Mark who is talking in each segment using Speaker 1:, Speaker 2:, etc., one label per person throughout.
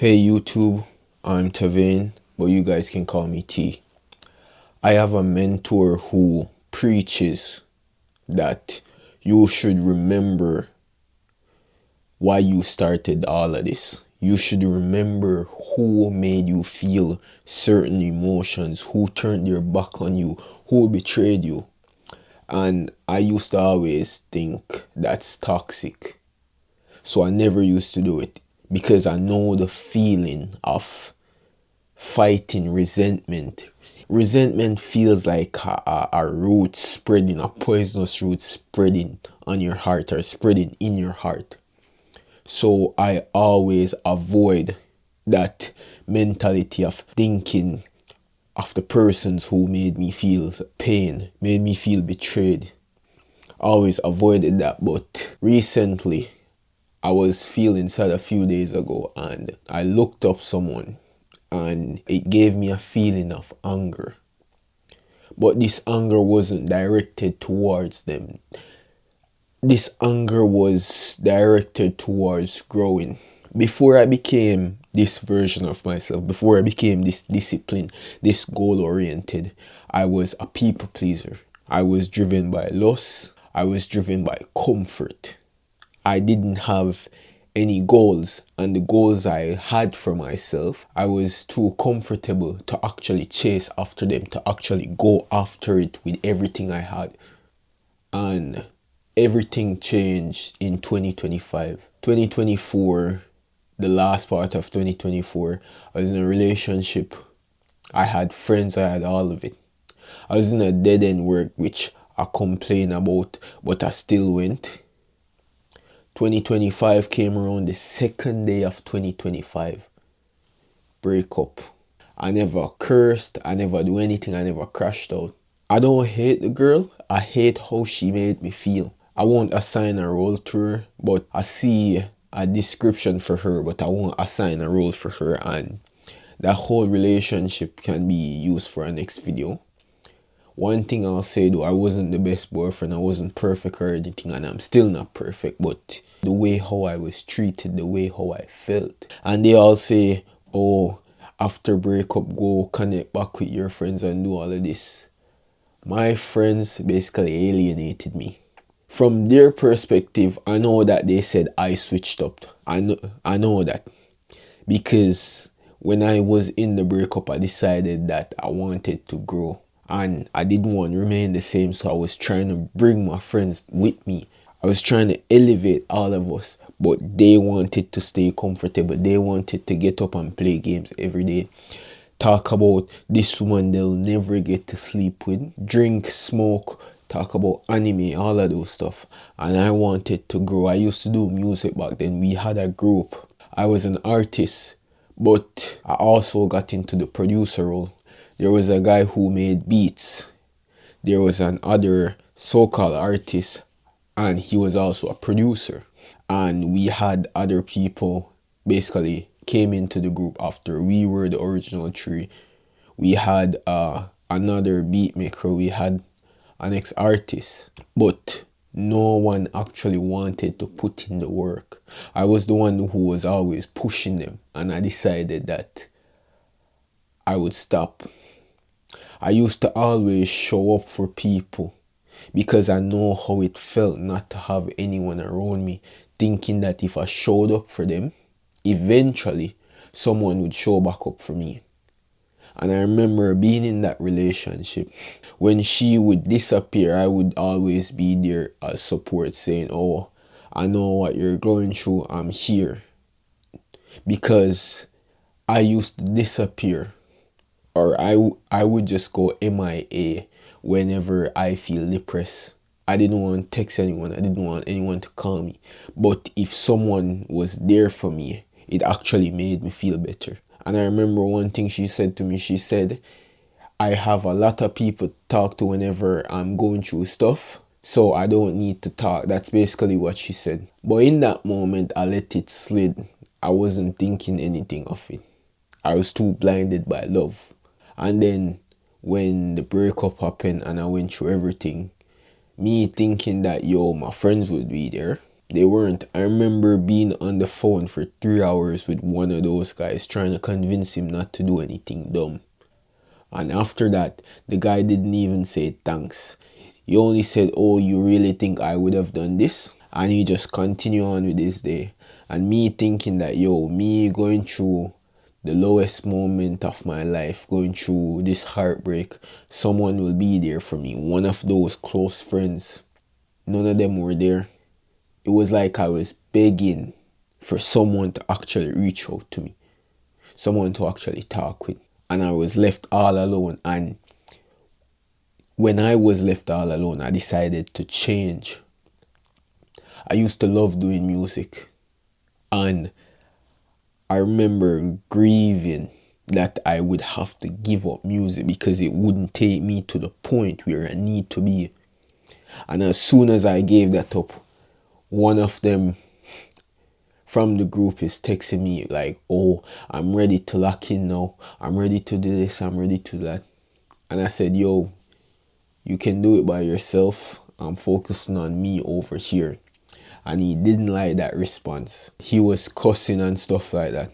Speaker 1: Hey YouTube, I'm Tavane, but you guys can call me T. I have a mentor who preaches that you should remember why you started all of this. You should remember who made you feel certain emotions, who turned their back on you, who betrayed you. And I used to always think that's toxic. So I never used to do it because I know the feeling of fighting resentment. Resentment feels like a root spreading, a poisonous root spreading on your heart or spreading in your heart. So I always avoid that mentality of thinking of the persons who made me feel pain, made me feel betrayed. Always avoided that, but recently I was feeling sad a few days ago and I looked up someone and it gave me a feeling of anger. But this anger wasn't directed towards them. This anger was directed towards growing. Before I became this version of myself, before I became this disciplined, this goal oriented, I was a people pleaser. I was driven by lust. I was driven by comfort. I didn't have any goals, and the goals I had for myself, I was too comfortable to actually chase after them, to actually go after it with everything I had. And everything changed in 2025. 2024, the last part of 2024, I was in a relationship. I had friends, I had all of it. I was in a dead end work, which I complain about, but I still went. 2025 came around, the second day of 2025. Breakup. I never cursed, I never do anything, I never crashed out. I don't hate the girl, I hate how she made me feel. I won't assign a role to her, but I see a description for her, but I won't assign a role for her, and that whole relationship can be used for a next video. One thing I'll say though, I wasn't the best boyfriend, I wasn't perfect or anything, and I'm still not perfect, but the way how I was treated, the way how I felt. And they all say, oh, after breakup, go connect back with your friends and do all of this. My friends basically alienated me. From their perspective, I know that they said I switched up. I know that. Because when I was in the breakup, I decided that I wanted to grow. And I didn't want to remain the same, so I was trying to bring my friends with me. I was trying to elevate all of us, but they wanted to stay comfortable. They wanted to get up and play games every day. Talk about this woman they'll never get to sleep with. Drink, smoke, talk about anime, all of those stuff. And I wanted to grow. I used to do music back then. We had a group. I was an artist, but I also got into the producer role. There was a guy who made beats. There was another so-called artist, and he was also a producer. And we had other people basically came into the group after we were the original three. We had another beat maker, we had an ex-artist, but no one actually wanted to put in the work. I was the one who was always pushing them, and I decided that I would stop. I used to always show up for people because I know how it felt not to have anyone around me, thinking that if I showed up for them, eventually someone would show back up for me. And I remember being in that relationship. When she would disappear, I would always be there as support, saying, oh, I know what you're going through, I'm here. Because I used to disappear, or I would just go MIA whenever I feel depressed. I didn't want to text anyone, I didn't want anyone to call me. But if someone was there for me, it actually made me feel better. And I remember one thing she said to me, she said, I have a lot of people to talk to whenever I'm going through stuff, so I don't need to talk. That's basically what she said. But in that moment, I let it slid. I wasn't thinking anything of it. I was too blinded by love. And then when the breakup happened and I went through everything, me thinking that, yo, my friends would be there, They weren't. I remember being on the phone for 3 hours with one of those guys trying to convince him not to do anything dumb. And after that, the guy didn't even say thanks. He only said, "Oh, you really think I would have done this?" And he just continued on with his day. And me thinking that, yo, me going through the lowest moment of my life, going through this heartbreak, someone will be there for me. One of those close friends. None of them were there. It was like I was begging for someone to actually reach out to me, someone to actually talk with. And I was left all alone. And when I was left all alone, I decided to change. I used to love doing music. And I remember grieving that I would have to give up music because it wouldn't take me to the point where I need to be. And as soon as I gave that up, one of them from the group is texting me like, "Oh, I'm ready to lock in now. I'm ready to do this. I'm ready to do that." And I said, "Yo, you can do it by yourself. I'm focusing on me over here." And he didn't like that response. He was cussing and stuff like that.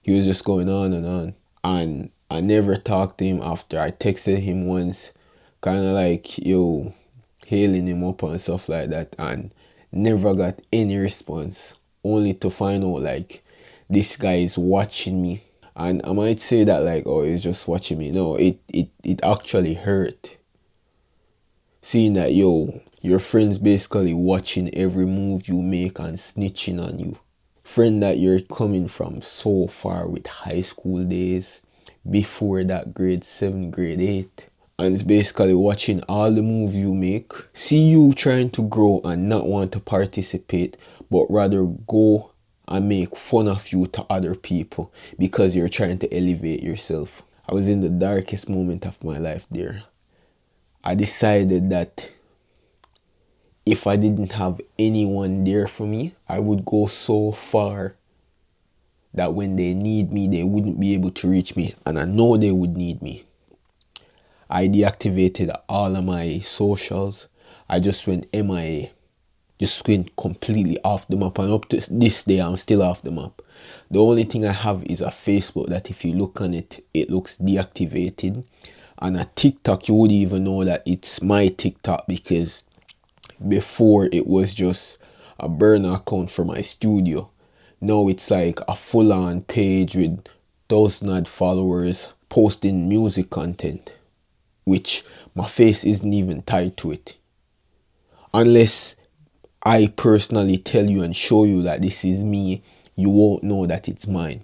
Speaker 1: He was just going on and on. And I never talked to him after. I texted him once, kind of like, yo, hailing him up and stuff like that. And never got any response. Only to find out like this guy is watching me. And I might say that like, oh, he's just watching me. No, it actually hurt. Seeing that, yo, your friend's basically watching every move you make and snitching on you. Friend that you're coming from so far with high school days, before that grade 7, grade 8. And it's basically watching all the moves you make. See you trying to grow and not want to participate, but rather go and make fun of you to other people because you're trying to elevate yourself. I was in the darkest moment of my life there. I decided that if I didn't have anyone there for me, I would go so far that when they need me, they wouldn't be able to reach me. And I know they would need me. I deactivated all of my socials. I just went MIA. Just went completely off the map. And up to this day, I'm still off the map. The only thing I have is a Facebook that if you look on it, it looks deactivated. And a TikTok, you wouldn't even know that it's my TikTok because before it was just a burner account for my studio. Now it's like a full-on page with thousands of followers posting music content, which my face isn't even tied to it. Unless I personally tell you and show you that this is me, you won't know that it's mine.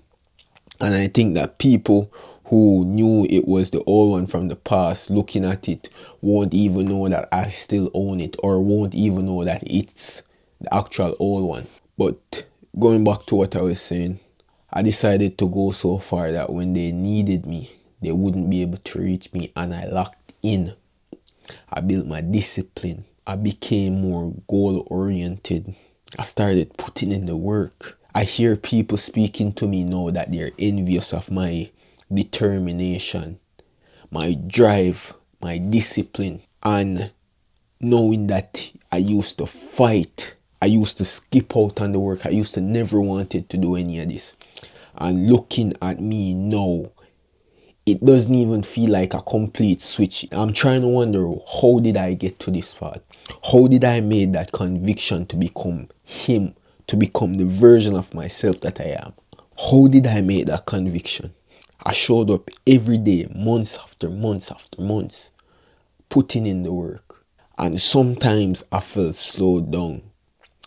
Speaker 1: And I think that people who knew it was the old one from the past, looking at it, won't even know that I still own it, or won't even know that it's the actual old one. But going back to what I was saying, I decided to go so far that when they needed me, they wouldn't be able to reach me, and I locked in. I built my discipline. I became more goal oriented. I started putting in the work. I hear people speaking to me now that they're envious of my determination, my drive, my discipline, and knowing that I used to fight. I used to skip out on the work. I used to never wanted to do any of this. And looking at me now, it doesn't even feel like a complete switch. I'm trying to wonder, how did I get to this far? How did I make that conviction to become him, to become the version of myself that I am? How did I make that conviction? I showed up every day, months after months after months, putting in the work. And sometimes I felt slowed down.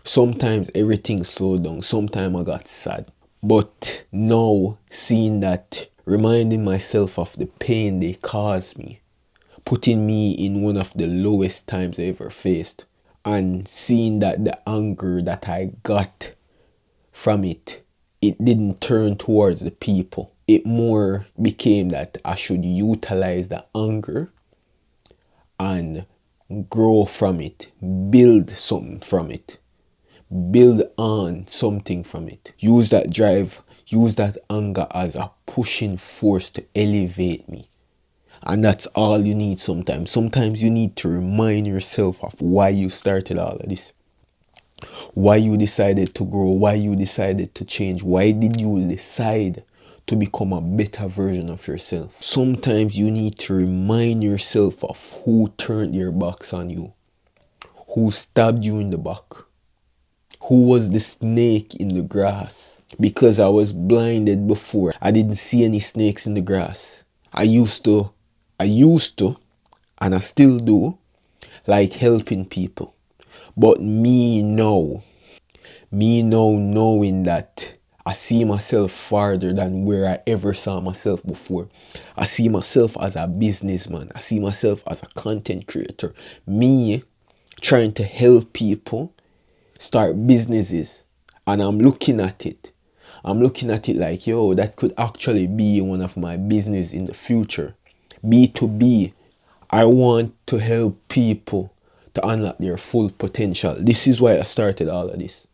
Speaker 1: Sometimes everything slowed down. Sometimes I got sad. But now, seeing that, reminding myself of the pain they caused me, putting me in one of the lowest times I ever faced, and seeing that the anger that I got from it, it didn't turn towards the people. It more became that I should utilize the anger and grow from it, build something from it, build on something from it. Use that drive, use that anger as a pushing force to elevate me. And that's all you need sometimes. Sometimes you need to remind yourself of why you started all of this. Why you decided to grow, why you decided to change, why did you decide to become a better version of yourself. Sometimes you need to remind yourself of who turned their backs on you, who stabbed you in the back, who was the snake in the grass. Because I was blinded before, I didn't see any snakes in the grass. I used to, and I still do, like helping people. But me now knowing that I see myself farther than where I ever saw myself before. I see myself as a businessman. I see myself as a content creator. Me trying to help people start businesses. And I'm looking at it. I'm looking at it like, yo, that could actually be one of my business in the future. B2B. I want to help people to unlock their full potential. This is why I started all of this.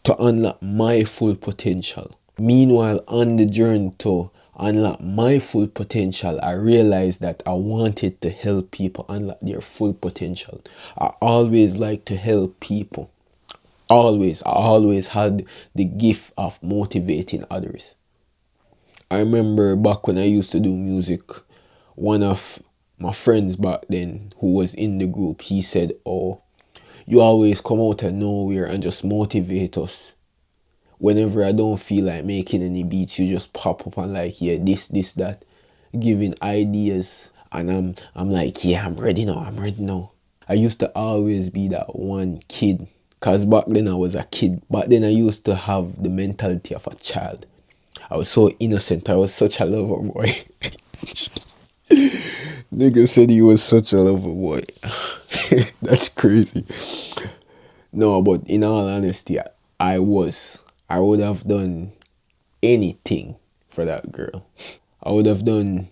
Speaker 1: To unlock my full potential. Meanwhile, on the journey to unlock my full potential, I realized that I wanted to help people unlock their full potential. I always like to help people. I always had the gift of motivating others. I remember back when I used to do music, one of my friends back then who was in the group, he said, oh, you always come out of nowhere and just motivate us. Whenever I don't feel like making any beats, you just pop up and like, yeah, this, that, giving ideas. And I'm like, yeah, I'm ready now. I used to always be that one kid. Cause back then I was a kid. Back then I used to have the mentality of a child. I was so innocent. I was such a lover boy. Nigga said he was such a lover boy. That's crazy. No, but in all honesty, I was. I would have done anything for that girl. I would have done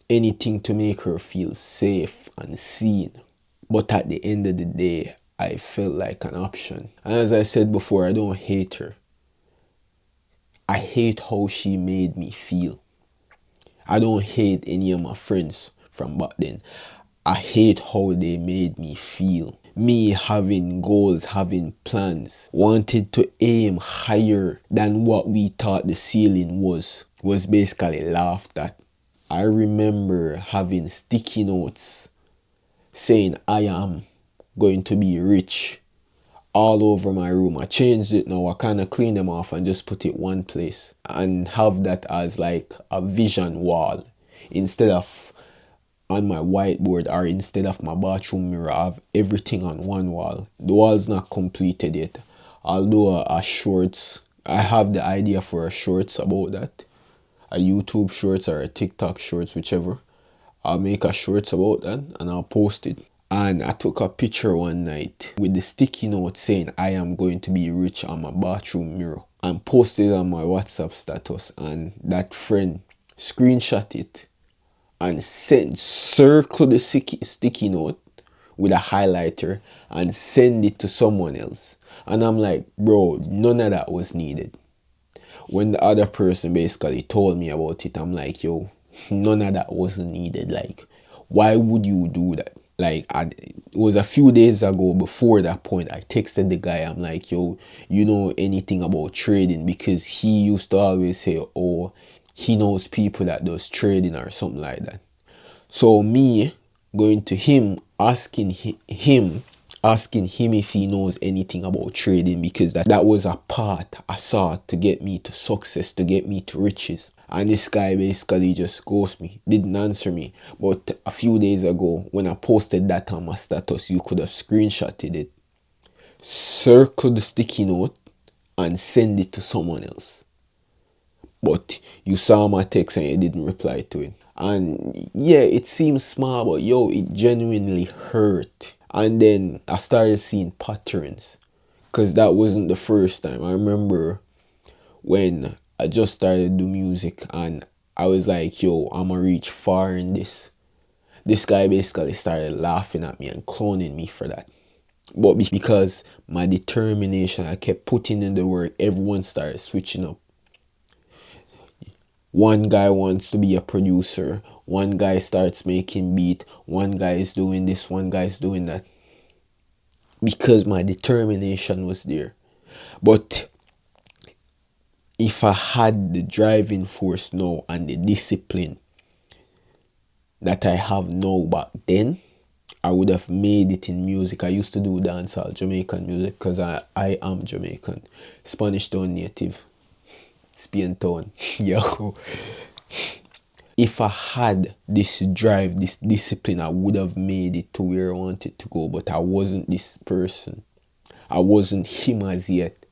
Speaker 1: anything to make her feel safe and seen. But at the end of the day, I felt like an option. And as I said before, I don't hate her. I hate how she made me feel. I don't hate any of my friends from back then. I hate how they made me feel. Me having goals, having plans, wanted to aim higher than what we thought the ceiling was basically laughed at. I remember having sticky notes saying I am going to be rich all over my room. I changed it now. I kind of clean them off and just put it one place and have that as like a vision wall instead of on my whiteboard, or instead of my bathroom mirror. I have everything on one wall. The wall's not completed yet. I'll do a shorts. I have the idea for a shorts about that. A YouTube shorts or a TikTok shorts, whichever. I'll make a shorts about that and I'll post it. And I took a picture one night with the sticky note saying I am going to be rich on my bathroom mirror, and posted it on my WhatsApp status, and that friend screenshot it and circle the sticky note with a highlighter and send it to someone else. And I'm like, bro, none of that was needed. When the other person basically told me about it, I'm like, yo, none of that wasn't needed. Like, why would you do that? Like, it was a few days ago. Before that point, I texted the guy. I'm like, yo, you know anything about trading? Because he used to always say, oh, he knows people that does trading or something like that. So me going to him, asking him if he knows anything about trading, because that was a path I saw to get me to success, to get me to riches. And this guy basically just ghosted me, didn't answer me. But a few days ago, when I posted that on my status, you could have screenshotted it, circle the sticky note, and send it to someone else. But you saw my text and you didn't reply to it. And yeah, it seems small, but yo, it genuinely hurt. And then I started seeing patterns, because that wasn't the first time. I remember when I just started to do music and I was like, yo, I'm gonna reach far in this. This guy basically started laughing at me and cloning me for that. But because my determination, I kept putting in the work, everyone started switching up. One guy wants to be a producer. One guy starts making beat. One guy is doing this. One guy is doing that. because my determination was there. But if I had the driving force now and the discipline that I have now back then, I would have made it in music. I used to do dancehall Jamaican music because I am Jamaican. Spanish Town native. Spain Town. Yo. If I had this drive, this discipline, I would have made it to where I wanted to go. But I wasn't this person. I wasn't him as yet.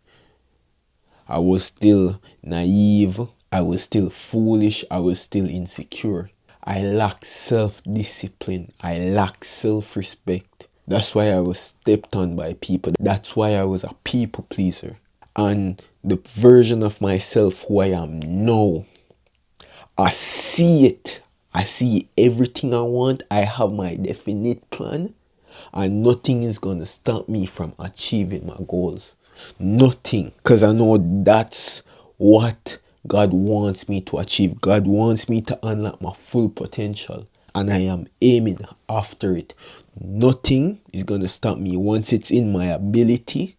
Speaker 1: I was still naive. I was still foolish. I was still insecure. I lacked self-discipline. I lacked self-respect. That's why I was stepped on by people. That's why I was a people pleaser. And the version of myself who I am now, I see it. I see everything I want. I have my definite plan. And nothing is going to stop me from achieving my goals. Nothing. Because I know that's what God wants me to achieve. God wants me to unlock my full potential. And I am aiming after it. Nothing is going to stop me. Once it's in my ability,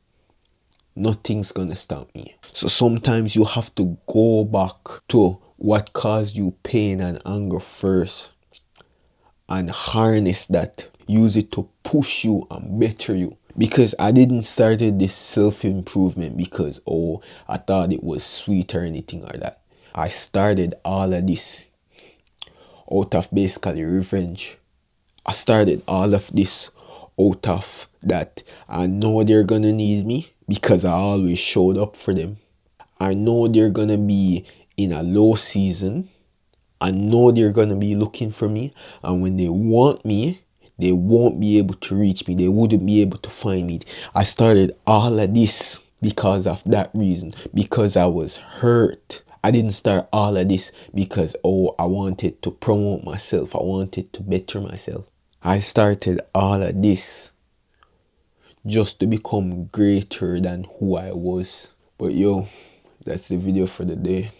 Speaker 1: nothing's going to stop me. So sometimes you have to go back to what caused you pain and anger first. And harness that. Use it to push you and better you. Because I didn't started this self-improvement because, oh, I thought it was sweet or anything like that. I started all of this out of basically revenge. I started all of this out of that I know they're gonna need me because I always showed up for them. I know they're gonna be in a low season. I know they're gonna be looking for me, and when they want me, they won't be able to reach me. They wouldn't be able to find me. I started all of this because of that reason, because I was hurt. I didn't start all of this because, oh, I wanted to promote myself. I wanted to better myself. I started all of this just to become greater than who I was. But yo, that's the video for the day.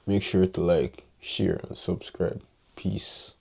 Speaker 1: Make sure to like, share, and subscribe. Peace.